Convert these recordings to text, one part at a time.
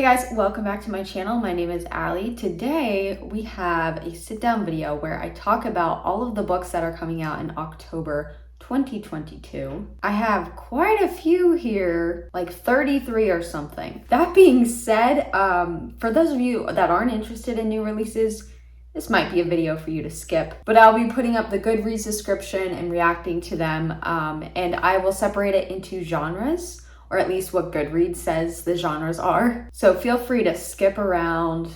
guys, welcome back to my channel. My name is Allie. Today we have a sit-down video where I talk about all of the books that are coming out in October 2022. I have quite a few here, like 33 or something. That being said, for those of you that aren't interested in new releases, this might be a video for you to skip, but I'll be putting up the Goodreads description and reacting to them, and I will separate it into genres, or at least what Goodreads says the genres are. So feel free to skip around,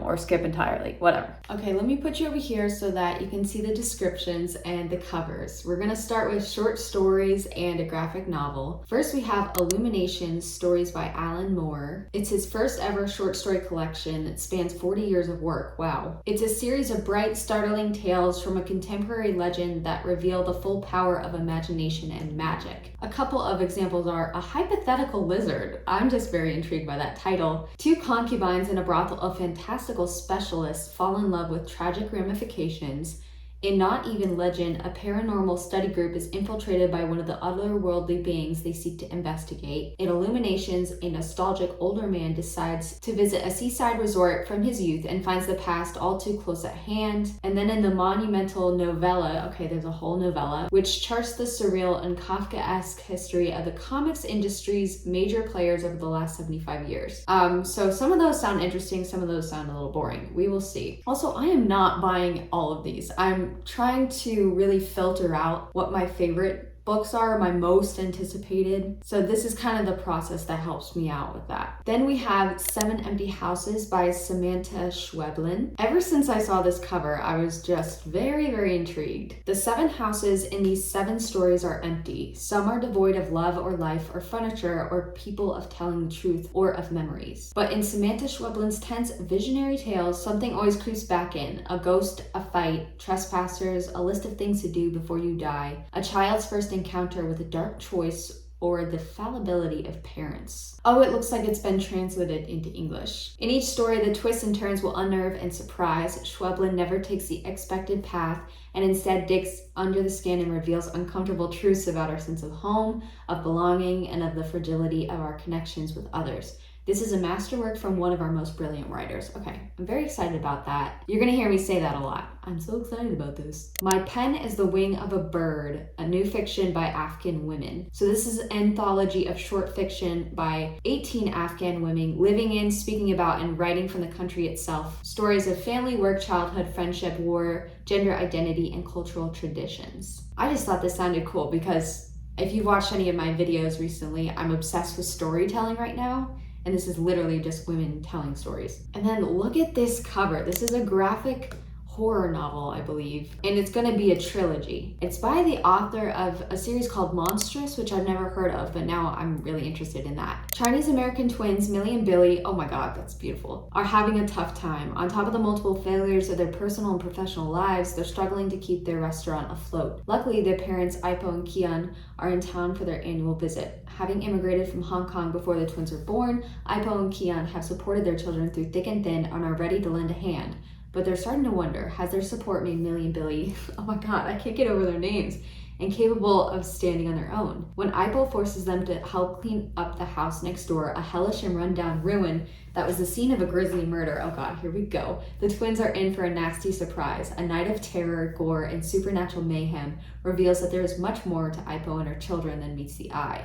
or skip entirely, whatever. Okay, let me put you over here so that you can see the descriptions and the covers. We're gonna start with short stories and a graphic novel. First, we have Illuminations, stories by Alan Moore. It's his first ever short story collection that spans 40 years of work. Wow. It's a series of bright, startling tales from a contemporary legend that reveal the full power of imagination and magic. A couple of examples are a hypothetical lizard. I'm just very intrigued by that title. Two concubines in a brothel of fantastical specialists fall in love with tragic ramifications. In Not Even Legend, a paranormal study group is infiltrated by one of the otherworldly beings they seek to investigate. In Illuminations, a nostalgic older man decides to visit a seaside resort from his youth and finds the past all too close at hand. And then in the monumental novella, okay, there's a whole novella, which charts the surreal and Kafkaesque history of the comics industry's major players over the last 75 years. So some of those sound interesting, some of those sound a little boring. We will see. Also, I am not buying all of these. I'm trying to really filter out what my favorite books are, my most anticipated. So this is kind of the process that helps me out with that. Then we have Seven Empty Houses by Samantha Schweblin. Ever since I saw this cover, I was just very, very intrigued. The 7 houses in these 7 stories are empty. Some are devoid of love or life or furniture or people of telling the truth or of memories. But in Samantha Schweblin's tense visionary tales, something always creeps back in. A ghost, a fight, trespassers, a list of things to do before you die, a child's first encounter with a dark choice, or the fallibility of parents. Oh, it looks like it's been translated into English. In each story, the twists and turns will unnerve and surprise. Schweblin never takes the expected path and instead digs under the skin and reveals uncomfortable truths about our sense of home, of belonging, and of the fragility of our connections with others. This is a masterwork from one of our most brilliant writers. Okay, I'm very excited about that. You're gonna hear me say that a lot. I'm so excited about this. My Pen is the Wing of a Bird, a new fiction by Afghan women. So this is an anthology of short fiction by 18 Afghan women living in, speaking about, and writing from the country itself. Stories of family, work, childhood, friendship, war, gender identity, and cultural traditions. I just thought this sounded cool because if you've watched any of my videos recently, I'm obsessed with storytelling right now. And this is literally just women telling stories. And then look at this cover. This is a graphic horror novel, I believe, and it's gonna be a trilogy. It's by the author of a series called Monstrous, which I've never heard of, but now I'm really interested in that. Chinese American twins, Millie and Billy, oh my God, that's beautiful, are having a tough time. On top of the multiple failures of their personal and professional lives, they're struggling to keep their restaurant afloat. Luckily, their parents, Ipo and Kian, are in town for their annual visit. Having immigrated from Hong Kong before the twins were born, Ipo and Kian have supported their children through thick and thin and are ready to lend a hand. But they're starting to wonder, has their support made Millie and Billy, oh my God, I can't get over their names, incapable of standing on their own? When Ipo forces them to help clean up the house next door, a hellish and rundown ruin that was the scene of a grisly murder, oh God, here we go. The twins are in for a nasty surprise. A night of terror, gore, and supernatural mayhem reveals that there is much more to Ipo and her children than meets the eye.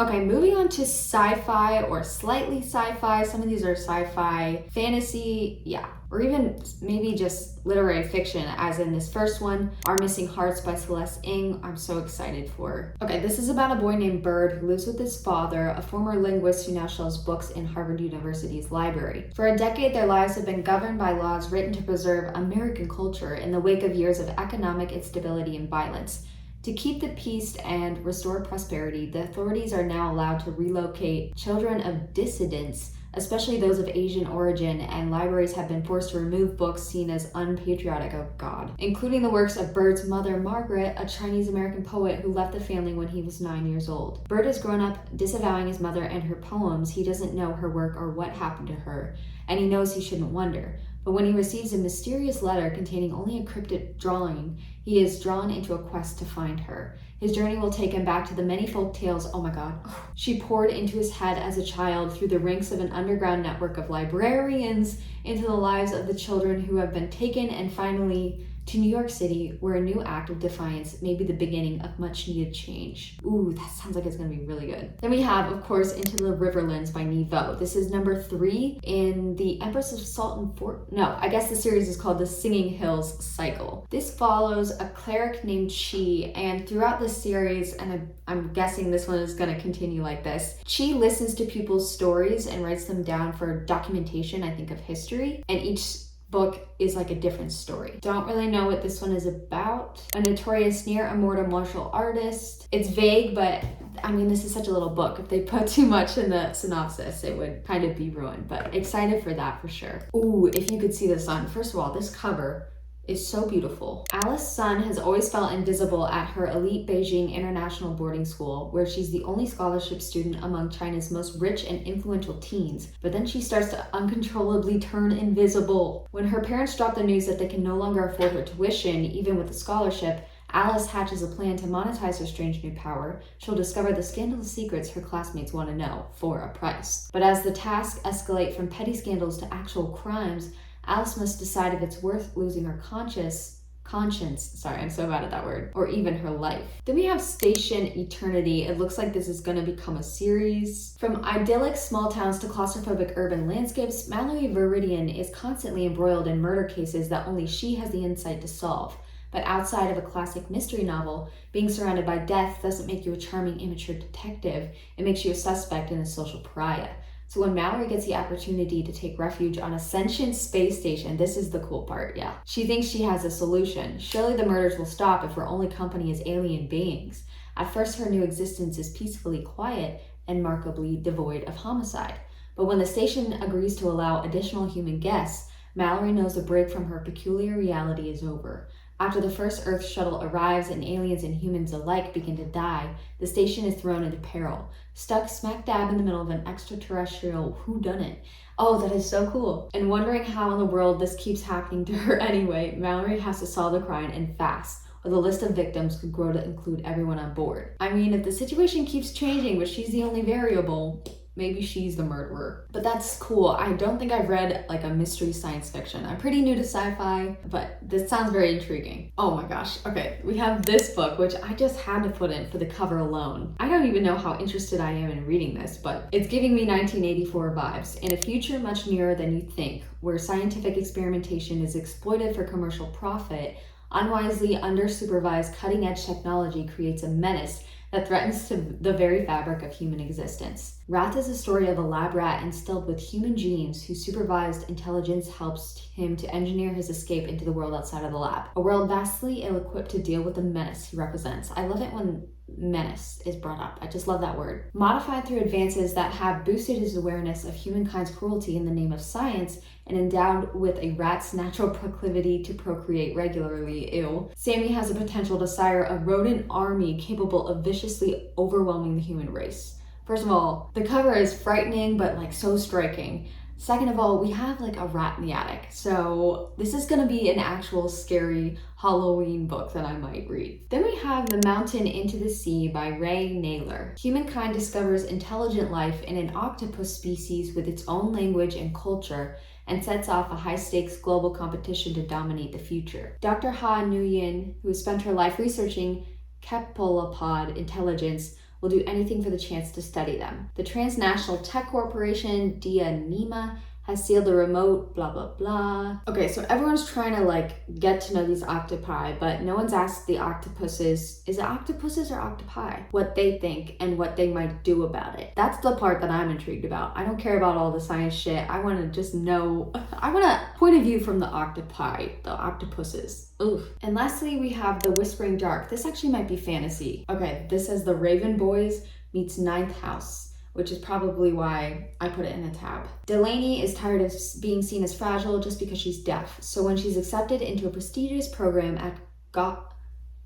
Okay, moving on to sci-fi or slightly sci-fi. Some of these are sci-fi, fantasy, yeah, or even maybe just literary fiction, as in this first one, Our Missing Hearts by Celeste Ng. I'm so excited for. Okay, this is about a boy named Bird who lives with his father, a former linguist who now shelves books in Harvard University's library. For a decade, their lives have been governed by laws written to preserve American culture in the wake of years of economic instability and violence. To keep the peace and restore prosperity, the authorities are now allowed to relocate children of dissidents, especially those of Asian origin, and libraries have been forced to remove books seen as unpatriotic, oh God, including the works of Bird's mother, Margaret, a Chinese American poet who left the family when he was 9 years old. Bird has grown up disavowing his mother and her poems. He doesn't know her work or what happened to her, and he knows he shouldn't wonder. But when he receives a mysterious letter containing only a cryptic drawing, he is drawn into a quest to find her. His journey will take him back to the many folk tales, oh my god, she poured into his head as a child through the ranks of an underground network of librarians into the lives of the children who have been taken, and finally to New York City, where a new act of defiance may be the beginning of much needed change. Ooh, that sounds like it's gonna be really good. Then we have, of course, Into the Riverlands by Niveau. This is number 3 in the Empress of Salt and No, I guess the series is called the Singing Hills Cycle. This follows a cleric named Chi, and throughout the series, and I'm guessing this one is gonna continue like this, Chi listens to people's stories and writes them down for documentation, I think, of history, and each book is like a different story. Don't really know what this one is about. A notorious near immortal martial artist. It's vague, but I mean, this is such a little book. If they put too much in the synopsis, it would kind of be ruined, but excited for that for sure. Ooh, if you could see the sun. First of all, this cover is so beautiful. Alice Sun has always felt invisible at her elite Beijing International Boarding School, where she's the only scholarship student among China's most rich and influential teens. But then she starts to uncontrollably turn invisible. When her parents drop the news that they can no longer afford her tuition, even with a scholarship, Alice hatches a plan to monetize her strange new power. She'll discover the scandalous secrets her classmates want to know for a price. But as the tasks escalate from petty scandals to actual crimes, Alice must decide if it's worth losing her conscience, sorry, I'm so bad at that word, or even her life. Then we have Station Eternity. It looks like this is going to become a series. From idyllic small towns to claustrophobic urban landscapes, Mallory Viridian is constantly embroiled in murder cases that only she has the insight to solve. But outside of a classic mystery novel, being surrounded by death doesn't make you a charming immature detective. It makes you a suspect and a social pariah. So when Mallory gets the opportunity to take refuge on a sentient space station, this is the cool part, yeah. She thinks she has a solution. Surely the murders will stop if her only company is alien beings. At first, her new existence is peacefully quiet and remarkably devoid of homicide. But when the station agrees to allow additional human guests, Mallory knows the break from her peculiar reality is over. After the first Earth shuttle arrives and aliens and humans alike begin to die, the station is thrown into peril. Stuck smack dab in the middle of an extraterrestrial whodunit. Oh, that is so cool. And wondering how in the world this keeps happening to her anyway, Mallory has to solve the crime and fast, or the list of victims could grow to include everyone on board. I mean, if the situation keeps changing, but she's the only variable, maybe she's the murderer. But that's cool. I don't think I've read like a mystery science fiction. I'm pretty new to sci-fi, but this sounds very intriguing. Oh my gosh. Okay, we have this book, which I just had to put in for the cover alone. I don't even know how interested I am in reading this, but it's giving me 1984 vibes. In a future much nearer than you think, where scientific experimentation is exploited for commercial profit, unwisely under-supervised cutting-edge technology creates a menace that threatens to the very fabric of human existence. Wrath is a story of a lab rat instilled with human genes whose supervised intelligence helps him to engineer his escape into the world outside of the lab. A world vastly ill-equipped to deal with the menace he represents. I love it when menace is brought up. I just love that word. Modified through advances that have boosted his awareness of humankind's cruelty in the name of science, and endowed with a rat's natural proclivity to procreate regularly, Sammy has the potential to sire a rodent army capable of viciously overwhelming the human race. First of all, the cover is frightening, but like so striking. Second of all, we have like a rat in the attic. So this is gonna be an actual scary Halloween book that I might read. Then we have The Mountain into the Sea by Ray Naylor. Humankind discovers intelligent life in an octopus species with its own language and culture, and sets off a high-stakes global competition to dominate the future. Dr. Ha Nguyen, who has spent her life researching cephalopod intelligence, will do anything for the chance to study them. The transnational tech corporation Dianema has sealed the remote blah blah blah. Okay, so everyone's trying to like get to know these octopi, but no one's asked the octopuses, is it octopuses or octopi, what they think and what they might do about it. That's the part that I'm intrigued about. I don't care about all the science shit. I want to just know, I want a point of view from the octopi, the octopuses. Oof. And lastly, we have The Whispering Dark. This actually might be fantasy. Okay, this says The Raven Boys meets Ninth House, which is probably why I put it in a tab. Delaney is tired of being seen as fragile just because she's deaf. So when she's accepted into a prestigious program at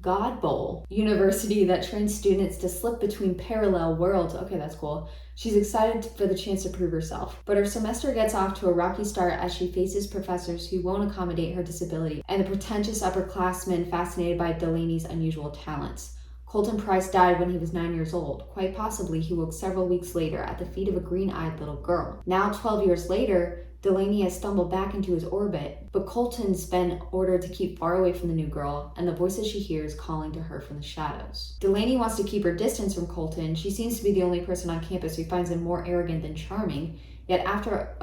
God Bowl university that trains students to slip between parallel worlds. Okay, that's cool. She's excited for the chance to prove herself, but her semester gets off to a rocky start as she faces professors who won't accommodate her disability and the pretentious upperclassmen fascinated by Delaney's unusual talents. Colton Price died when he was 9 years old. Quite possibly, he woke several weeks later at the feet of a green-eyed little girl. Now, 12 years later, Delaney has stumbled back into his orbit, but Colton's been ordered to keep far away from the new girl, and the voices she hears calling to her from the shadows. Delaney wants to keep her distance from Colton. She seems to be the only person on campus who finds him more arrogant than charming, yet after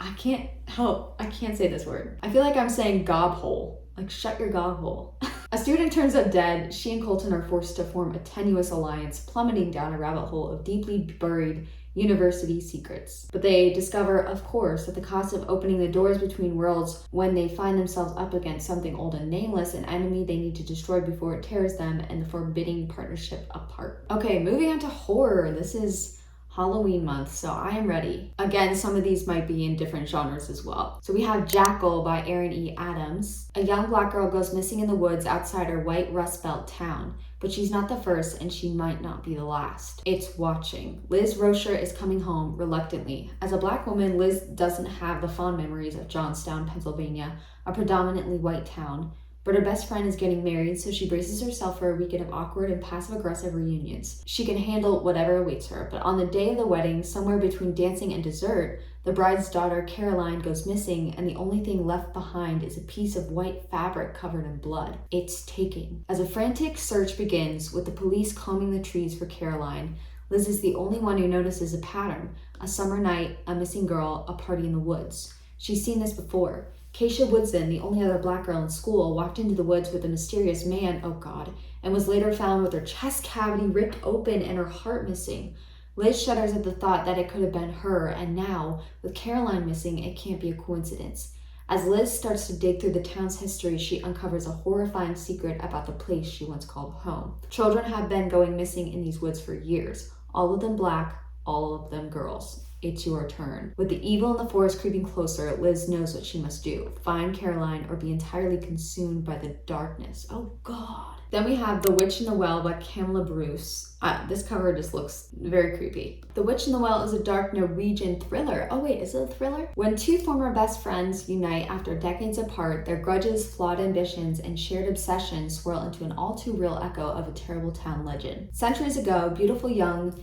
I can't say this word. I feel like I'm saying gobhole. Like, shut your gobhole. A student turns up dead. She and Colton are forced to form a tenuous alliance, plummeting down a rabbit hole of deeply buried university secrets. But they discover, of course, that the cost of opening the doors between worlds when they find themselves up against something old and nameless, an enemy they need to destroy before it tears them and the forbidding partnership apart. Okay, moving on to horror. This is Halloween month, so I am ready. Again, some of these might be in different genres as well. So we have Jackal by Erin E. Adams. A young black girl goes missing in the woods outside her white Rust Belt town, but she's not the first and she might not be the last. It's Watching. Liz Rocher is coming home reluctantly. As a black woman, Liz doesn't have the fond memories of Johnstown, Pennsylvania, a predominantly white town. But her best friend is getting married, so she braces herself for a weekend of awkward and passive-aggressive reunions. She can handle whatever awaits her, but on the day of the wedding, somewhere between dancing and dessert, the bride's daughter, Caroline, goes missing, and the only thing left behind is a piece of white fabric covered in blood. It's taken. As a frantic search begins, with the police combing the trees for Caroline, Liz is the only one who notices a pattern. A summer night, a missing girl, a party in the woods. She's seen this before. Keisha Woodson, the only other black girl in school, walked into the woods with a mysterious man, oh God, and was later found with her chest cavity ripped open and her heart missing. Liz shudders at the thought that it could have been her, and now, with Caroline missing, it can't be a coincidence. As Liz starts to dig through the town's history, she uncovers a horrifying secret about the place she once called home. Children have been going missing in these woods for years, all of them black, all of them girls. It's your turn. With the evil in the forest creeping closer, Liz knows what she must do. Find Caroline or be entirely consumed by the darkness. Oh God. Then we have The Witch in the Well by Kamala Bruce. This cover just looks very creepy. The Witch in the Well is a dark Norwegian thriller. Oh wait, is it a thriller? When two former best friends unite after decades apart, their grudges, flawed ambitions, and shared obsessions swirl into an all-too-real echo of a terrible town legend. Centuries ago, beautiful young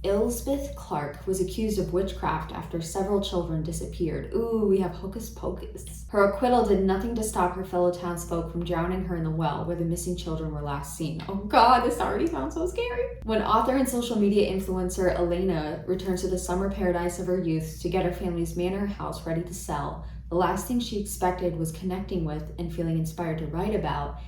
Elizabeth Clark was accused of witchcraft after several children disappeared. Ooh, we have Hocus Pocus. Her acquittal did nothing to stop her fellow townsfolk from drowning her in the well where the missing children were last seen. Oh God, this already sounds so scary. When author and social media influencer Elena returns to the summer paradise of her youth to get her family's manor house ready to sell, the last thing she expected was connecting with and feeling inspired to write about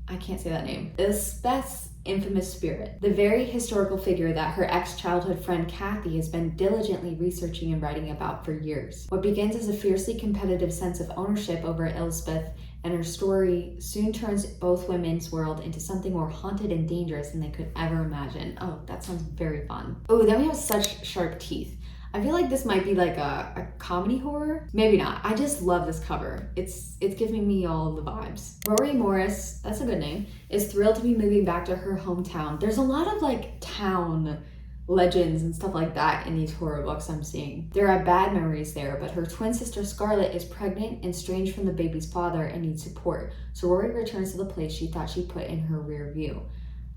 I can't say that name. Elspeth's infamous spirit, the very historical figure that her ex-childhood friend Kathy has been diligently researching and writing about for years. What begins as a fiercely competitive sense of ownership over Elspeth and her story soon turns both women's world into something more haunted and dangerous than they could ever imagine. Oh, that sounds very fun. Oh, then we have Such Sharp Teeth. I feel like this might be like a comedy horror. Maybe not. I just love this cover. It's giving me all the vibes. Rory Morris, that's a good name, is thrilled to be moving back to her hometown. There's a lot of like town legends and stuff like that in these horror books I'm seeing. There are bad memories there, but her twin sister Scarlett is pregnant and estranged from the baby's father and needs support. So Rory returns to the place she thought she put in her rear view.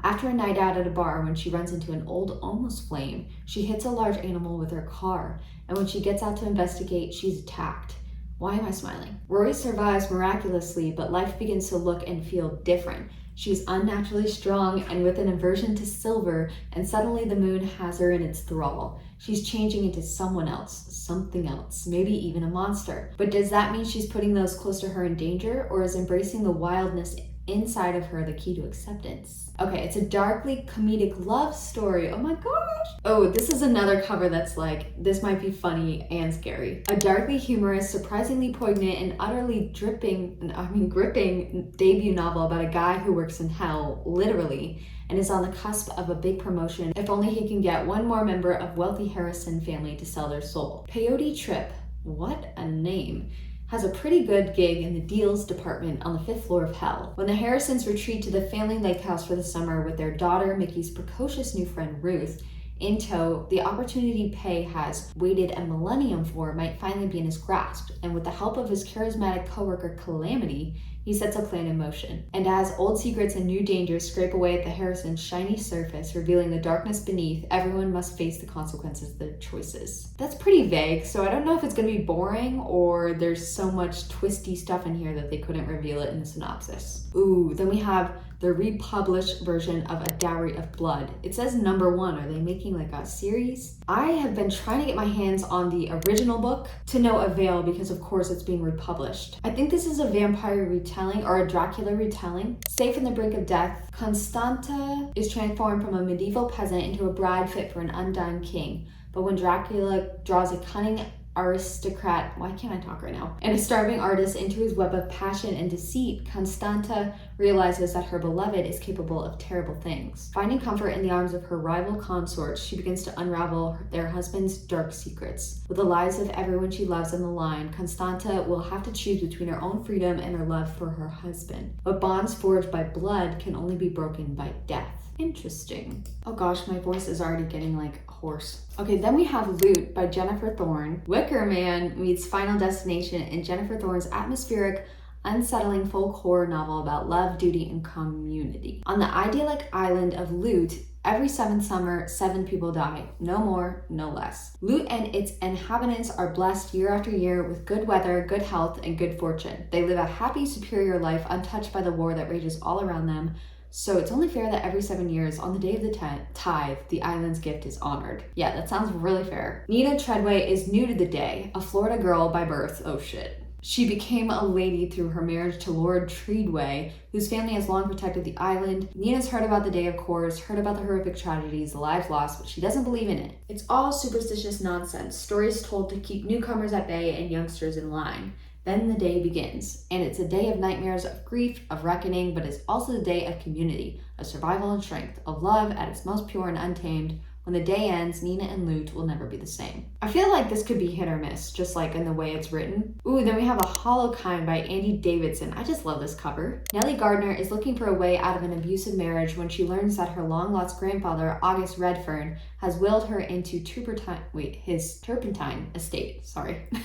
After a night out at a bar, when she runs into an old almost flame, she hits a large animal with her car, and when she gets out to investigate, she's attacked. Why am I smiling? Rory survives miraculously, but life begins to look and feel different. She's unnaturally strong and with an aversion to silver, and suddenly the moon has her in its thrall. She's changing into someone else, something else, maybe even a monster. But does that mean she's putting those close to her in danger, or is embracing the wildness inside of her the key to acceptance? Okay, it's a darkly comedic love story. Oh my gosh. Oh, this is another cover that's like, this might be funny and scary. A darkly humorous, surprisingly poignant, and utterly gripping debut novel about a guy who works in hell, literally, and is on the cusp of a big promotion if only he can get one more member of wealthy Harrison family to sell their soul. Peyote Trip, what a name, has a pretty good gig in the deals department on the 5th floor of hell. When the Harrisons retreat to the family lake house for the summer with their daughter, Mickey's precocious new friend Ruth, in tow, the opportunity Pay has waited a millennium for might finally be in his grasp, and with the help of his charismatic coworker Calamity, he sets a plan in motion. And as old secrets and new dangers scrape away at the Harrison's shiny surface, revealing the darkness beneath, everyone must face the consequences of their choices. That's pretty vague, so I don't know if it's gonna be boring or there's so much twisty stuff in here that they couldn't reveal it in the synopsis. Ooh, then we have the republished version of A Dowry of Blood. It says #1. Are they making like a series? I have been trying to get my hands on the original book to no avail because of course it's being republished. I think this is a vampire retelling or a Dracula retelling. Safe in the brink of death, Constanta is transformed from a medieval peasant into a bride fit for an undone king. But when Dracula draws a cunning aristocrat, why can't I talk right now, and a starving artist into his web of passion and deceit, Constanta realizes that her beloved is capable of terrible things. Finding comfort in the arms of her rival consorts, she begins to unravel their husband's dark secrets. With the lives of everyone she loves on the line, Constanta will have to choose between her own freedom and her love for her husband. But bonds forged by blood can only be broken by death. Interesting. Oh gosh, my voice is already getting like hoarse. Okay, then we have Loot by Jennifer Thorne. Wicker Man meets Final Destination in Jennifer Thorne's atmospheric, unsettling folk horror novel about love, duty, and community. On the idyllic island of Loot, every 7th summer, 7 people die. No more, no less. Loot and its inhabitants are blessed year after year with good weather, good health, and good fortune. They live a happy, superior life untouched by the war that rages all around them. So it's only fair that every 7 years, on the day of the tithe, the island's gift is honored. Yeah, that sounds really fair. Nina Treadway is new to the day, a Florida girl by birth. Oh shit. She became a lady through her marriage to Lord Treadway, whose family has long protected the island. Nina's heard about the day, of course, heard about the horrific tragedies, the lives lost, but she doesn't believe in it. It's all superstitious nonsense, stories told to keep newcomers at bay and youngsters in line. Then the day begins, and it's a day of nightmares, of grief, of reckoning, but it's also the day of community, of survival and strength, of love at its most pure and untamed. When the day ends, Nina and Loot will never be the same. I feel like this could be hit or miss, just like in the way it's written. Ooh, then we have A Hollow Kind by Andy Davidson. I just love this cover. Nellie Gardner is looking for a way out of an abusive marriage when she learns that her long-lost grandfather, August Redfern, has willed her into his turpentine estate.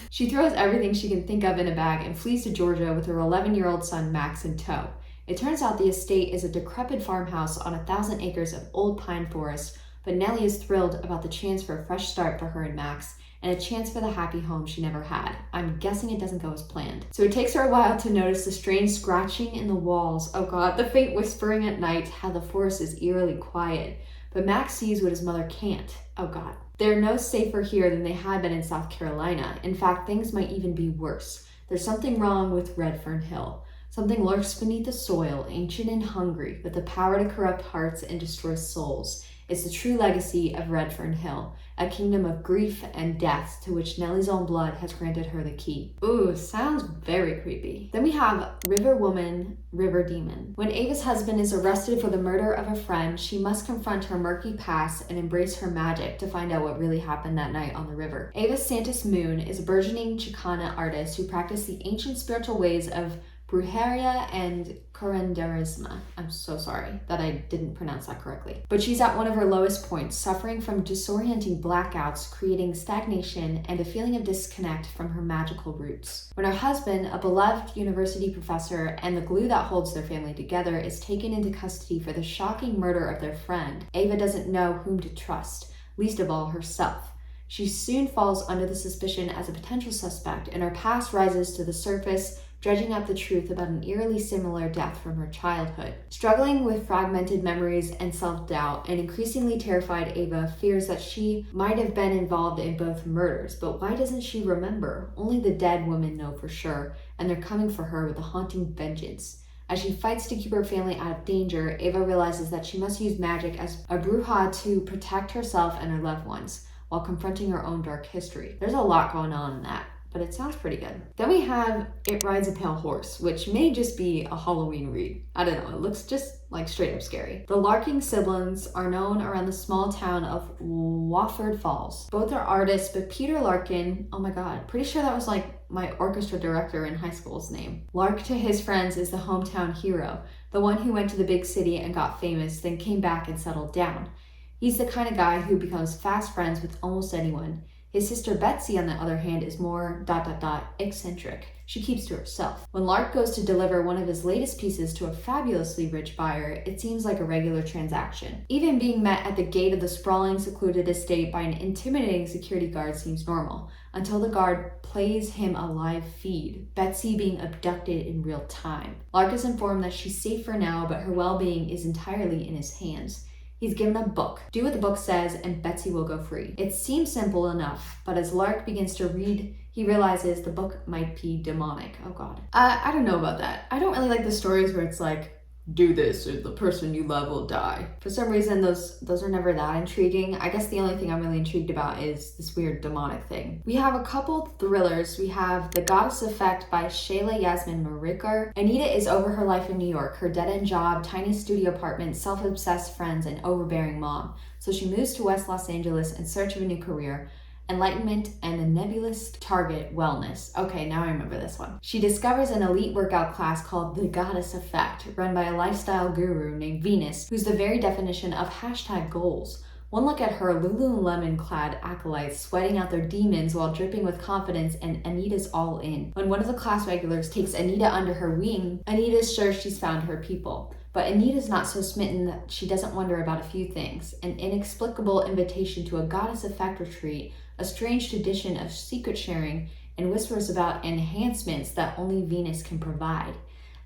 She throws everything she can think of in a bag and flees to Georgia with her 11-year-old son Max in tow. It turns out the estate is a decrepit farmhouse on 1,000 acres of old pine forest, but Nellie is thrilled about the chance for a fresh start for her and Max, and a chance for the happy home she never had. I'm guessing it doesn't go as planned. So it takes her a while to notice the strange scratching in the walls. Oh god, the faint whispering at night, how the forest is eerily quiet. But Max sees what his mother can't. Oh god. They're no safer here than they had been in South Carolina. In fact, things might even be worse. There's something wrong with Redfern Hill. Something lurks beneath the soil, ancient and hungry, with the power to corrupt hearts and destroy souls. It's the true legacy of Redfern Hill, a kingdom of grief and death to which Nellie's own blood has granted her the key. Ooh, sounds very creepy. Then we have River Woman, River Demon. When Ava's husband is arrested for the murder of a friend, she must confront her murky past and embrace her magic to find out what really happened that night on the river. Ava Santos Moon is a burgeoning Chicana artist who practiced the ancient spiritual ways of brujeria and curanderismo. I'm so sorry that I didn't pronounce that correctly. But she's at one of her lowest points, suffering from disorienting blackouts, creating stagnation and a feeling of disconnect from her magical roots. When her husband, a beloved university professor and the glue that holds their family together, is taken into custody for the shocking murder of their friend, Ava doesn't know whom to trust, least of all herself. She soon falls under the suspicion as a potential suspect, and her past rises to the surface, dredging up the truth about an eerily similar death from her childhood. Struggling with fragmented memories and self-doubt, and increasingly terrified Ava fears that she might have been involved in both murders, but why doesn't she remember? Only the dead women know for sure, and they're coming for her with a haunting vengeance. As she fights to keep her family out of danger, Ava realizes that she must use magic as a bruja to protect herself and her loved ones, while confronting her own dark history. There's a lot going on in that. but it sounds pretty good. Then we have It Rides a Pale Horse, which may just be a Halloween read. I don't know, it looks just like straight up scary. The Larkin siblings are known around the small town of Wofford Falls. Both are artists, but Peter Larkin, oh my god, pretty sure that was like my orchestra director in high school's name. Lark to his friends is the hometown hero, the one who went to the big city and got famous, then came back and settled down. He's the kind of guy who becomes fast friends with almost anyone. His sister Betsy, on the other hand, is more ... eccentric. She keeps to herself. When Lark goes to deliver one of his latest pieces to a fabulously rich buyer, it seems like a regular transaction. Even being met at the gate of the sprawling, secluded estate by an intimidating security guard seems normal, until the guard plays him a live feed, Betsy being abducted in real time. Lark is informed that she's safe for now, but her well-being is entirely in his hands. He's given a book. Do what the book says and Betsy will go free. It seems simple enough, but as Lark begins to read, he realizes the book might be demonic. Oh god. I don't know about that. I don't really like the stories where it's like, do this or the person you love will die. For some reason, those are never that intriguing. I guess the only thing I'm really intrigued about is this weird demonic thing. We have a couple thrillers. We have The Goddess Effect by Shayla Yasmin Marikar. Anita is over her life in New York, her dead-end job, tiny studio apartment, self-obsessed friends, and overbearing mom. So she moves to West Los Angeles in search of a new career, enlightenment, and a nebulous target, wellness. Okay, now I remember this one. She discovers an elite workout class called The Goddess Effect, run by a lifestyle guru named Venus, who's the very definition of #goals. One look at her Lululemon-clad acolytes sweating out their demons while dripping with confidence, and Anita's all in. When one of the class regulars takes Anita under her wing, Anita's sure she's found her people. But Anita's not so smitten that she doesn't wonder about a few things. An inexplicable invitation to a Goddess Effect retreat, a strange tradition of secret sharing, and whispers about enhancements that only Venus can provide.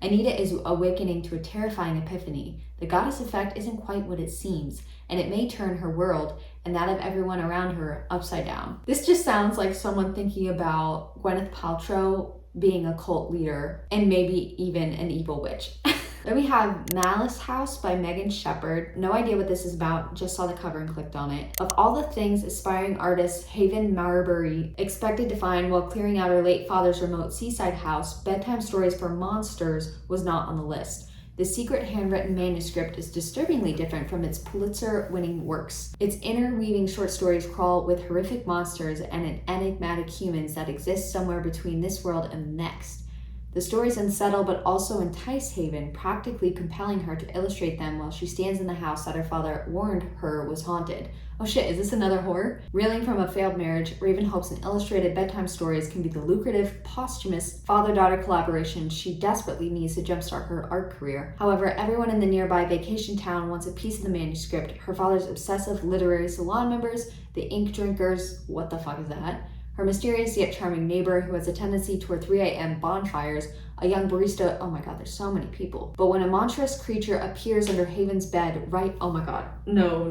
Anita is awakening to a terrifying epiphany. The Goddess Effect isn't quite what it seems, and it may turn her world and that of everyone around her upside down. This just sounds like someone thinking about Gwyneth Paltrow being a cult leader and maybe even an evil witch. Then we have Malice House by Megan Shepherd. No idea what this is about, just saw the cover and clicked on it. Of all the things aspiring artist Haven Marbury expected to find while clearing out her late father's remote seaside house, bedtime stories for monsters was not on the list. The secret handwritten manuscript is disturbingly different from its Pulitzer-winning works. Its interweaving short stories crawl with horrific monsters and enigmatic humans that exist somewhere between this world and the next. The stories unsettle but also entice Haven, practically compelling her to illustrate them while she stands in the house that her father warned her was haunted. Oh shit, is this another horror? Reeling from a failed marriage, Raven hopes an illustrated bedtime stories can be the lucrative, posthumous father-daughter collaboration she desperately needs to jumpstart her art career. However, everyone in the nearby vacation town wants a piece of the manuscript. Her father's obsessive literary salon members, the ink drinkers, what the fuck is that? Her mysterious yet charming neighbor who has a tendency toward 3 a.m. bonfires, a young barista, oh my god, there's so many people. But when a monstrous creature appears under Haven's bed, oh my god, no.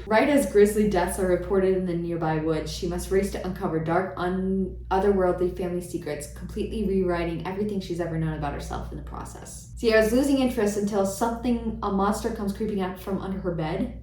Right as grisly deaths are reported in the nearby woods, she must race to uncover dark, otherworldly family secrets, completely rewriting everything she's ever known about herself in the process. Sierra's losing interest until a monster comes creeping out from under her bed.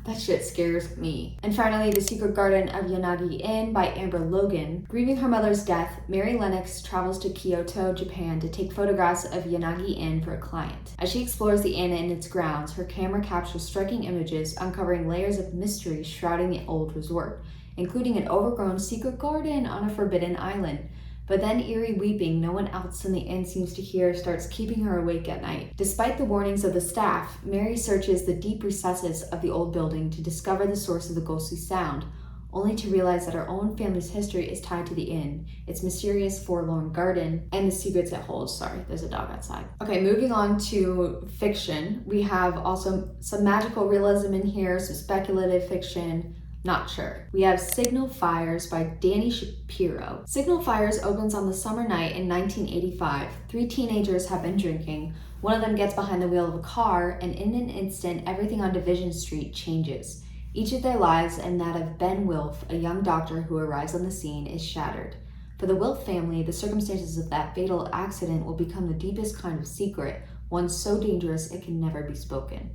That shit scares me. And finally, The Secret Garden of Yanagi Inn by Amber Logan. Grieving her mother's death, Mary Lennox travels to Kyoto, Japan to take photographs of Yanagi Inn for a client. As she explores the inn and its grounds, her camera captures striking images uncovering layers of mystery shrouding the old resort, including an overgrown secret garden on a forbidden island. But then eerie weeping no one else in the inn seems to hear starts keeping her awake at night. Despite the warnings of the staff, Mary searches the deep recesses of the old building to discover the source of the ghostly sound, only to realize that her own family's history is tied to the inn, its mysterious forlorn garden, and the secrets it holds. Sorry, there's a dog outside. Okay, moving on to fiction. We have also some magical realism in here, some speculative fiction. Not sure. We have Signal Fires by Danny Shapiro. Signal Fires opens on the summer night in 1985. 3 teenagers have been drinking. One of them gets behind the wheel of a car, and in an instant, everything on Division Street changes. Each of their lives and that of Ben Wilf, a young doctor who arrives on the scene, is shattered. For the Wilf family, the circumstances of that fatal accident will become the deepest kind of secret, one so dangerous it can never be spoken.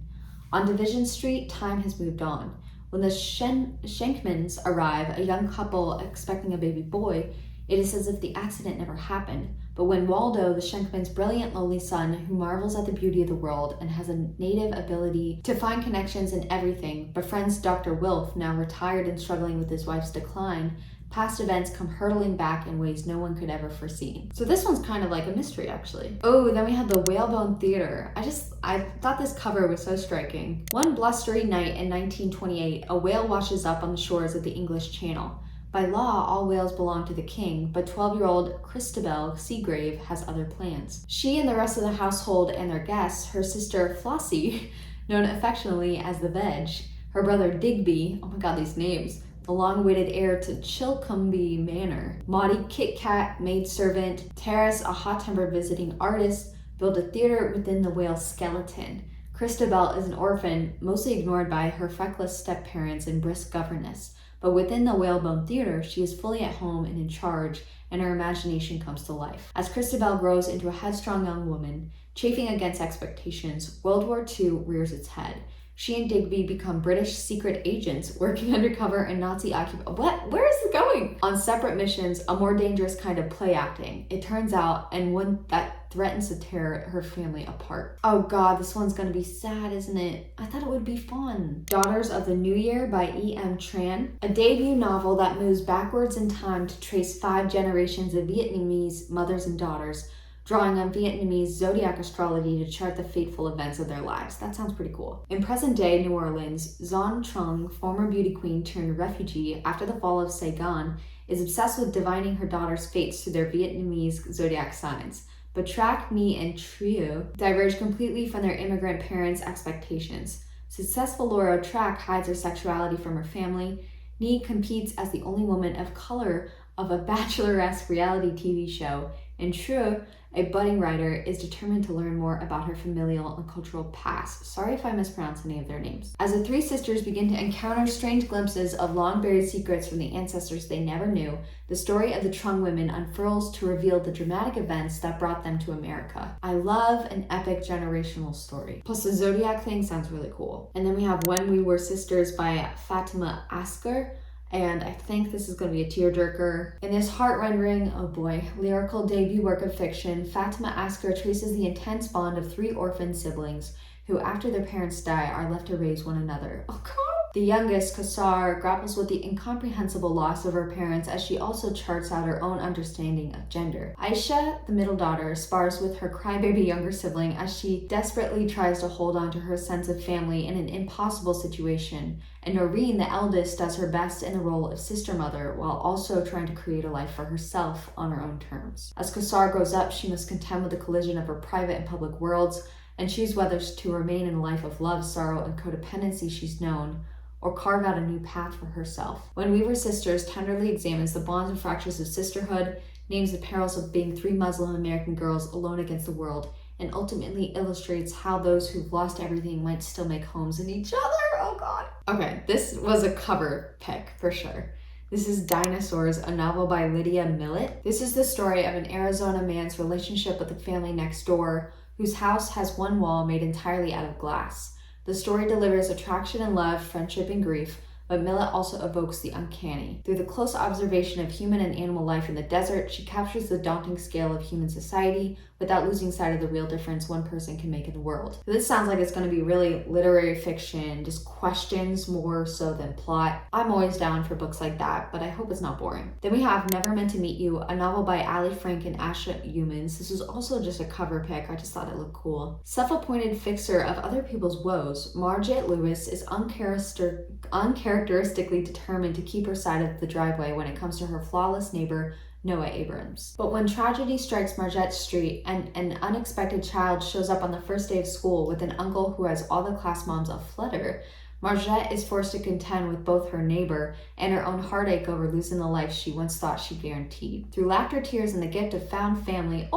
On Division Street, time has moved on. When the Schenkmans arrive, a young couple expecting a baby boy, it is as if the accident never happened. But when Waldo, the Schenkmans' brilliant, lonely son, who marvels at the beauty of the world and has a native ability to find connections in everything, befriends Dr. Wilf, now retired and struggling with his wife's decline, past events come hurtling back in ways no one could ever foresee. So this one's kind of like a mystery, actually. Oh, then we have the Whalebone Theater. I thought this cover was so striking. One blustery night in 1928, a whale washes up on the shores of the English Channel. By law, all whales belong to the king, but 12-year-old Christabel Seagrave has other plans. She and the rest of the household and their guests, her sister Flossie, known affectionately as the Veg, her brother Digby, oh my god, these names, the long-awaited heir to Chilcombe Manor, Maudie Kit Kat, maidservant, Terrace, a hot-tempered visiting artist, build a theater within the whale's skeleton. Christabel is an orphan, mostly ignored by her feckless step-parents and brisk governess. But within the Whalebone Theater, she is fully at home and in charge, and her imagination comes to life. As Christabel grows into a headstrong young woman, chafing against expectations, World War II rears its head. She and Digby become British secret agents working undercover in Nazi occupied. What? Where is it going? On separate missions, a more dangerous kind of play acting, it turns out, and one that threatens to tear her family apart. Oh god, this one's gonna be sad, isn't it? I thought it would be fun. Daughters of the New Year by E.M. Tran, a debut novel that moves backwards in time to trace 5 generations of Vietnamese mothers and daughters, drawing on Vietnamese zodiac astrology to chart the fateful events of their lives. That sounds pretty cool. In present-day New Orleans, Xuan Trung, former beauty queen turned refugee after the fall of Saigon, is obsessed with divining her daughter's fates through their Vietnamese zodiac signs. But Trac, Me, and Trio diverge completely from their immigrant parents' expectations. Successful Laura Trac hides her sexuality from her family. Nee competes as the only woman of color of a bachelorette reality TV show, and Trio, a budding writer, is determined to learn more about her familial and cultural past. Sorry if I mispronounce any of their names. As the 3 sisters begin to encounter strange glimpses of long-buried secrets from the ancestors they never knew, the story of the Trung women unfurls to reveal the dramatic events that brought them to America. I love an epic generational story. Plus the zodiac thing sounds really cool. And then we have When We Were Sisters by Fatima Asker, and I think this is going to be a tearjerker. In this heart-rendering, oh boy, lyrical debut work of fiction, Fatima Asker traces the intense bond of 3 orphan siblings who, after their parents die, are left to raise one another. Oh god! The youngest, Kassar, grapples with the incomprehensible loss of her parents as she also charts out her own understanding of gender. Aisha, the middle daughter, spars with her crybaby younger sibling as she desperately tries to hold on to her sense of family in an impossible situation, and Noreen, the eldest, does her best in the role of sister mother while also trying to create a life for herself on her own terms. As Kassar grows up, she must contend with the collision of her private and public worlds and choose whether to remain in a life of love, sorrow, and codependency she's known, or carve out a new path for herself. When We Were Sisters tenderly examines the bonds and fractures of sisterhood, names the perils of being 3 Muslim American girls alone against the world, and ultimately illustrates how those who've lost everything might still make homes in each other. Oh god. Okay, this was a cover pick for sure. This is Dinosaurs, a novel by Lydia Millett. This is the story of an Arizona man's relationship with the family next door, whose house has one wall made entirely out of glass. The story delivers attraction and love, friendship and grief, but Millett also evokes the uncanny. Through the close observation of human and animal life in the desert, she captures the daunting scale of human society without losing sight of the real difference one person can make in the world. So this sounds like it's going to be really literary fiction, just questions more so than plot. I'm always down for books like that, but I hope it's not boring. Then we have Never Meant to Meet You, a novel by Ali Frank and Asha Humans. This was also just a cover pick. I just thought it looked cool. Self-appointed fixer of other people's woes, Margaret Lewis is uncharacteristically determined to keep her side of the driveway when it comes to her flawless neighbor, Noah Abrams. But when tragedy strikes Margette Street and an unexpected child shows up on the first day of school with an uncle who has all the class moms aflutter, Margette is forced to contend with both her neighbor and her own heartache over losing the life she once thought she guaranteed. Through laughter, tears, and the gift of found family,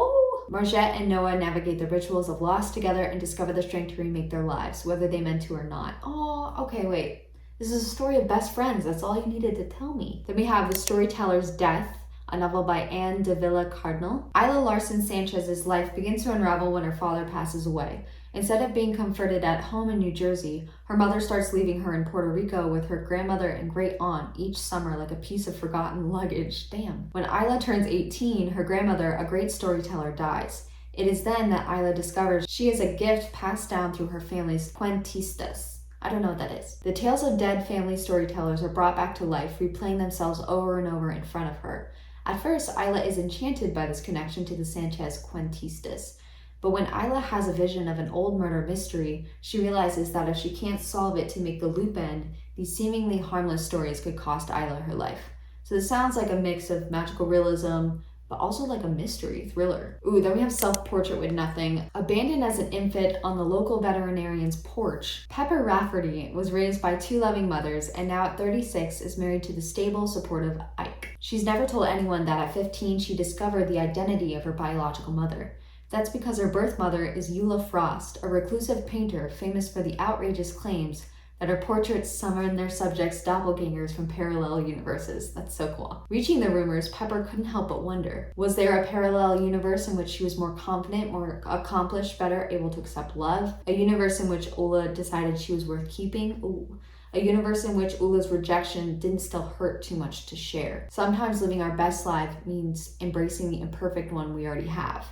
Margette and Noah navigate the rituals of loss together and discover the strength to remake their lives, whether they meant to or not. Oh, okay, wait. This is a story of best friends. That's all you needed to tell me. Then we have The Storyteller's Death, a novel by Anne de Villa Cardinal. Isla Larson Sanchez's life begins to unravel when her father passes away. Instead of being comforted at home in New Jersey, her mother starts leaving her in Puerto Rico with her grandmother and great aunt each summer like a piece of forgotten luggage. Damn. When Isla turns 18, her grandmother, a great storyteller, dies. It is then that Isla discovers she is a gift passed down through her family's cuentistas. I don't know what that is. The tales of dead family storytellers are brought back to life, replaying themselves over and over in front of her. At first, Isla is enchanted by this connection to the Sanchez cuentistas. But when Isla has a vision of an old murder mystery, she realizes that if she can't solve it to make the loop end, these seemingly harmless stories could cost Isla her life. So this sounds like a mix of magical realism, but also like a mystery thriller. Ooh, then we have Self-Portrait with Nothing. Abandoned as an infant on the local veterinarian's porch, Pepper Rafferty was raised by two loving mothers and now at 36 is married to the stable, supportive Ike. She's never told anyone that at 15 she discovered the identity of her biological mother. That's because her birth mother is Eula Frost, a reclusive painter famous for the outrageous claims that her portraits summon their subjects' doppelgangers from parallel universes. That's so cool. Reaching the rumors, Pepper couldn't help but wonder, was there a parallel universe in which she was more confident, more accomplished, better able to accept love? A universe in which Ula decided she was worth keeping? Ooh. A universe in which Ula's rejection didn't still hurt too much to share. Sometimes living our best life means embracing the imperfect one we already have.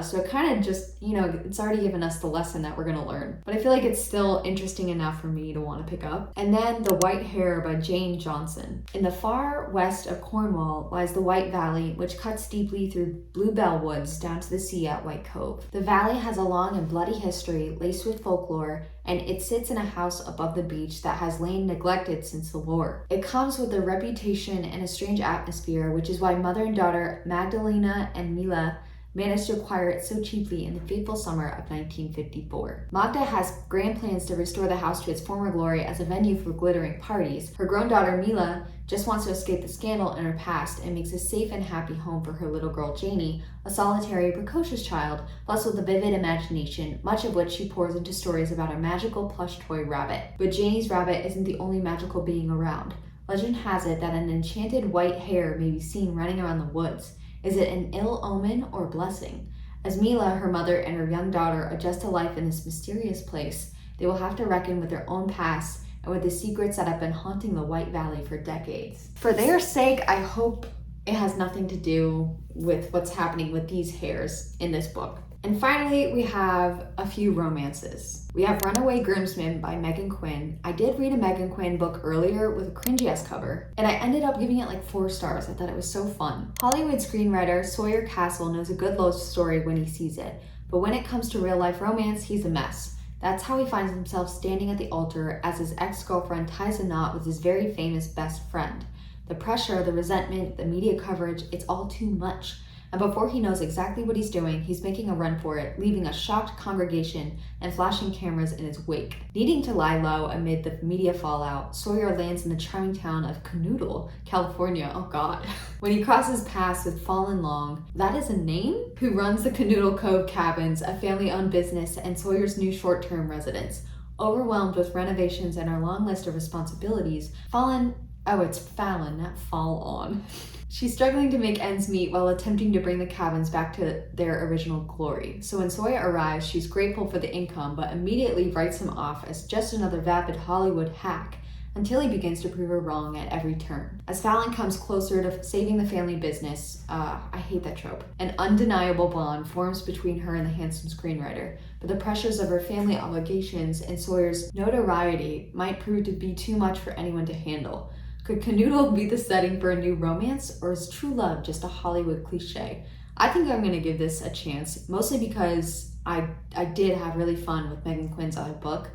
So it kind of just, it's already given us the lesson that we're going to learn. But I feel like it's still interesting enough for me to want to pick up. And then The White Hare by Jane Johnson. In the far west of Cornwall lies the White Valley, which cuts deeply through Bluebell Woods down to the sea at White Cove. The valley has a long and bloody history laced with folklore, and it sits in a house above the beach that has lain neglected since the war. It comes with a reputation and a strange atmosphere, which is why mother and daughter Magdalena and Mila managed to acquire it so cheaply in the fateful summer of 1954. Magda has grand plans to restore the house to its former glory as a venue for glittering parties. Her grown daughter Mila just wants to escape the scandal in her past and makes a safe and happy home for her little girl Janie, a solitary, precocious child, blessed with a vivid imagination, much of which she pours into stories about her magical plush toy rabbit. But Janie's rabbit isn't the only magical being around. Legend has it that an enchanted white hare may be seen running around the woods. Is it an ill omen or blessing? As Mila, her mother, and her young daughter adjust to life in this mysterious place, they will have to reckon with their own past and with the secrets that have been haunting the White Valley for decades. For their sake, I hope it has nothing to do with what's happening with these hares in this book. And finally, we have a few romances. We have Runaway Groomsmen by Megan Quinn. I did read a Megan Quinn book earlier with a cringy-ass cover, and I ended up giving it like 4 stars. I thought it was so fun. Hollywood screenwriter Sawyer Castle knows a good love story when he sees it, but when it comes to real-life romance, he's a mess. That's how he finds himself standing at the altar as his ex-girlfriend ties a knot with his very famous best friend. The pressure, the resentment, the media coverage, it's all too much. And before he knows exactly what he's doing, he's making a run for it, leaving a shocked congregation and flashing cameras in his wake. Needing to lie low amid the media fallout, Sawyer lands in the charming town of Canoodle, California. Oh God. When he crosses paths with Fallen Long, that is a name? Who runs the Canoodle Cove Cabins, a family-owned business and Sawyer's new short-term residence. Overwhelmed with renovations and her long list of responsibilities, Fallon, not Fall On. She's struggling to make ends meet while attempting to bring the cabins back to their original glory. So when Sawyer arrives, she's grateful for the income, but immediately writes him off as just another vapid Hollywood hack, until he begins to prove her wrong at every turn. As Fallon comes closer to saving the family business, I hate that trope, an undeniable bond forms between her and the handsome screenwriter, but the pressures of her family obligations and Sawyer's notoriety might prove to be too much for anyone to handle. Could Canoodle be the setting for a new romance, or is true love just a Hollywood cliche? I think I'm going to give this a chance, mostly because I did have really fun with Megan Quinn's other book,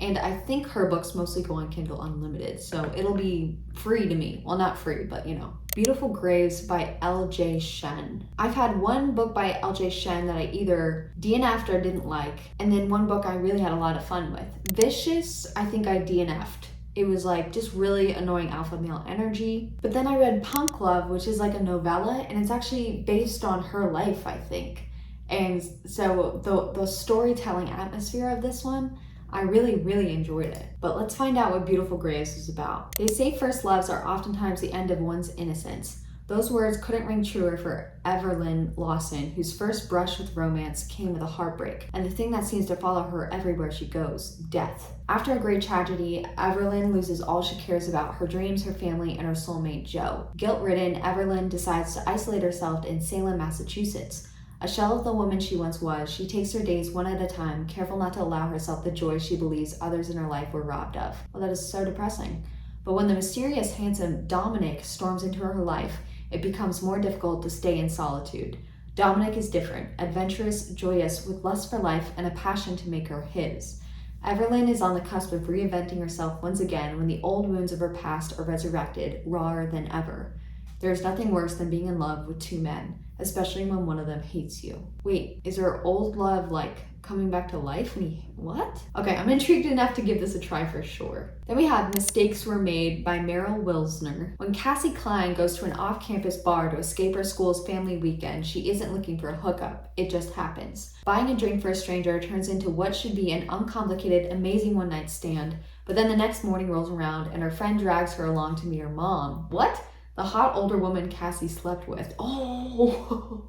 and I think her books mostly go on Kindle Unlimited, so it'll be free to me. Well, not free, but Beautiful Graves by L.J. Shen. I've had one book by L.J. Shen that I either DNF'd or didn't like, and then one book I really had a lot of fun with. Vicious, I think I DNF'd. It was like just really annoying alpha male energy. But then I read Punk Love, which is like a novella, and it's actually based on her life, I think. And so the storytelling atmosphere of this one, I really, really enjoyed it. But let's find out what Beautiful Graves is about. They say first loves are oftentimes the end of one's innocence. Those words couldn't ring truer for Evelyn Lawson, whose first brush with romance came with a heartbreak, and the thing that seems to follow her everywhere she goes, death. After a great tragedy, Evelyn loses all she cares about, her dreams, her family, and her soulmate, Joe. Guilt-ridden, Evelyn decides to isolate herself in Salem, Massachusetts. A shell of the woman she once was, she takes her days one at a time, careful not to allow herself the joy she believes others in her life were robbed of. Well, that is so depressing. But when the mysterious, handsome Dominic storms into her life, it becomes more difficult to stay in solitude. Dominic is different, adventurous, joyous, with lust for life and a passion to make her his. Evelyn is on the cusp of reinventing herself once again when the old wounds of her past are resurrected, rawer than ever. There is nothing worse than being in love with two men, especially when one of them hates you. Wait, is her old love like coming back to life? What? Okay, I'm intrigued enough to give this a try for sure. Then we have Mistakes Were Made by Meryl Wilsner. When Cassie Klein goes to an off-campus bar to escape her school's family weekend, she isn't looking for a hookup. It just happens. Buying a drink for a stranger turns into what should be an uncomplicated, amazing one-night stand, but then the next morning rolls around and her friend drags her along to meet her mom. What? The hot older woman Cassie slept with. Oh!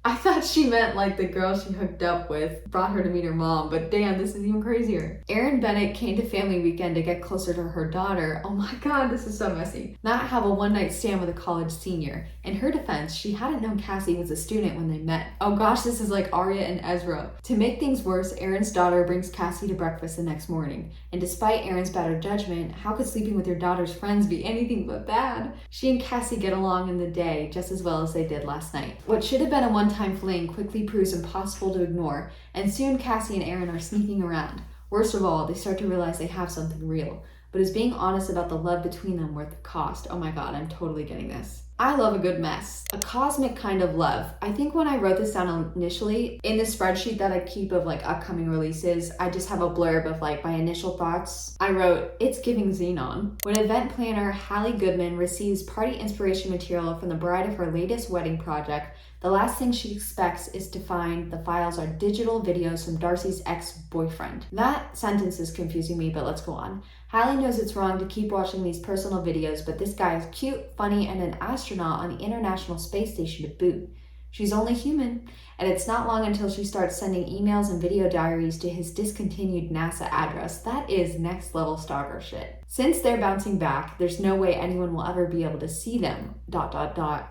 I thought she meant like the girl she hooked up with brought her to meet her mom, but damn, this is even crazier. Erin Bennett came to family weekend to get closer to her daughter. Oh my god, this is so messy. Not have a one-night stand with a college senior. In her defense, she hadn't known Cassie was a student when they met. Oh gosh, this is like Arya and Ezra. To make things worse, Erin's daughter brings Cassie to breakfast the next morning. And despite Erin's better judgment, how could sleeping with your daughter's friends be anything but bad? She and Cassie get along in the day just as well as they did last night. What should have been a one-time fling quickly proves impossible to ignore, and soon Cassie and Erin are sneaking around. Worst of all, they start to realize they have something real. But is being honest about the love between them worth the cost? Oh my god, I'm totally getting this. I love a good mess. A cosmic kind of love. I think when I wrote this down initially, in the spreadsheet that I keep of like upcoming releases, I just have a blurb of like my initial thoughts. I wrote, it's giving Xenon. When event planner Hallie Goodman receives party inspiration material from the bride of her latest wedding project, the last thing she expects is to find the files are digital videos from Darcy's ex-boyfriend. That sentence is confusing me, but let's go on. Hallie knows it's wrong to keep watching these personal videos, but this guy is cute, funny, and an astronaut on the International Space Station to boot. She's only human, and it's not long until she starts sending emails and video diaries to his discontinued NASA address. That is next level stalker shit. Since they're bouncing back, there's no way anyone will ever be able to see them, ...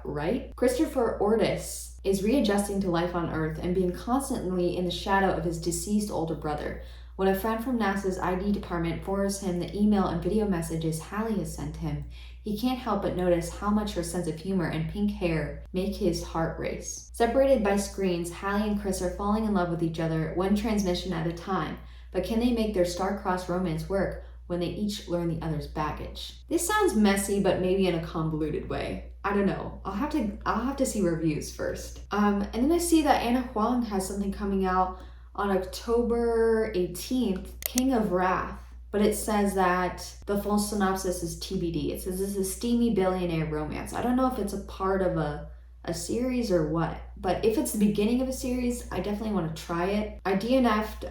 right? Christopher Ortis is readjusting to life on Earth and being constantly in the shadow of his deceased older brother. When a friend from NASA's ID department forwards him the email and video messages Hallie has sent him, he can't help but notice how much her sense of humor and pink hair make his heart race. Separated by screens, Hallie and Chris are falling in love with each other, one transmission at a time. But can they make their star-crossed romance work when they each learn the other's baggage? This sounds messy, but maybe in a convoluted way. I don't know. I'll have to see reviews first. And then I see that Anna Huang has something coming out on October 18th, King of Wrath. But it says that the full synopsis is TBD. It says this is a steamy billionaire romance. I don't know if it's a part of a series or what, but if it's the beginning of a series, I definitely want to try it. I DNF'd,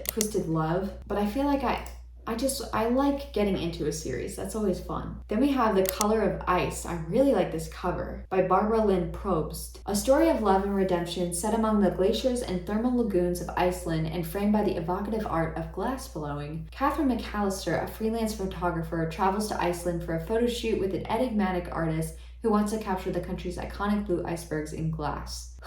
Twisted Love, but I feel like I like getting into a series. That's always fun. Then we have The Color of Ice. I really like this cover by Barbara Lynn Probst. A story of love and redemption set among the glaciers and thermal lagoons of Iceland and framed by the evocative art of glass blowing. Catherine McAllister, a freelance photographer, travels to Iceland for a photo shoot with an enigmatic artist who wants to capture the country's iconic blue icebergs in glass.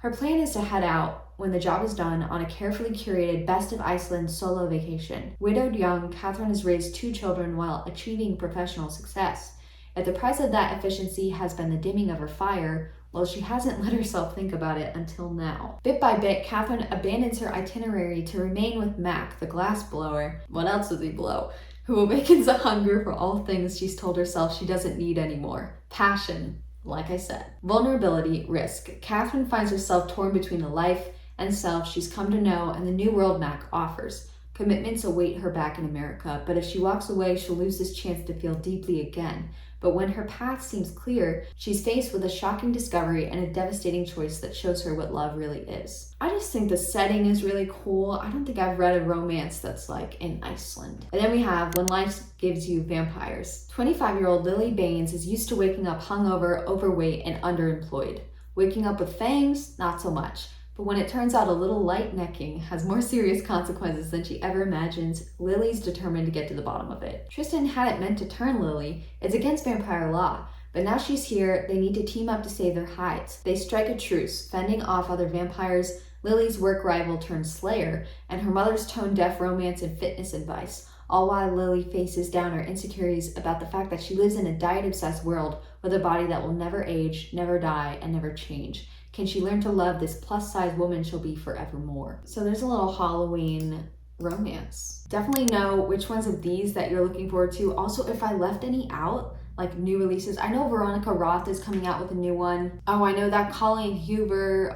Her plan is to head out when the job is done on a carefully curated Best of Iceland solo vacation. Widowed young, Catherine has raised 2 children while achieving professional success. If the price of that efficiency has been the dimming of her fire, well, she hasn't let herself think about it until now. Bit by bit, Catherine abandons her itinerary to remain with Mac, the glass blower. What else does he blow? Who awakens a hunger for all things she's told herself she doesn't need anymore. Passion. Like I said. Vulnerability, risk. Catherine finds herself torn between the life and self she's come to know and the new world Mac offers. Commitments await her back in America, but if she walks away, she'll lose this chance to feel deeply again. But when her path seems clear, she's faced with a shocking discovery and a devastating choice that shows her what love really is. I just think the setting is really cool. I don't think I've read a romance that's like in Iceland. And then we have When Life Gives You Vampires. 25-year-old Lily Baines is used to waking up hungover, overweight, and underemployed. Waking up with fangs, not so much. But when it turns out a little light necking has more serious consequences than she ever imagines, Lily's determined to get to the bottom of it. Tristan hadn't meant to turn Lily. It's against vampire law. But now she's here, they need to team up to save their hides. They strike a truce, fending off other vampires, Lily's work rival turned slayer, and her mother's tone-deaf romance and fitness advice, all while Lily faces down her insecurities about the fact that she lives in a diet-obsessed world with a body that will never age, never die, and never change. Can she learn to love this plus-size woman she'll be forevermore? So there's a little Halloween romance. Definitely know which ones of these that you're looking forward to. Also, if I left any out, like new releases, I know Veronica Roth is coming out with a new one. Oh, I know that Colleen Hoover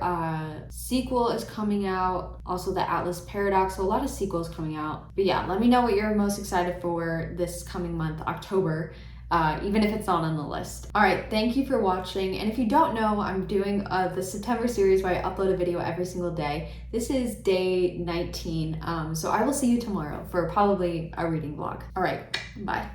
sequel is coming out. Also the Atlas Paradox, so a lot of sequels coming out. But yeah, let me know what you're most excited for this coming month, October. Even if it's not on the list. All right, thank you for watching. And if you don't know, I'm doing the September series where I upload a video every single day. This is day 19, so I will see you tomorrow for probably a reading vlog. All right, bye.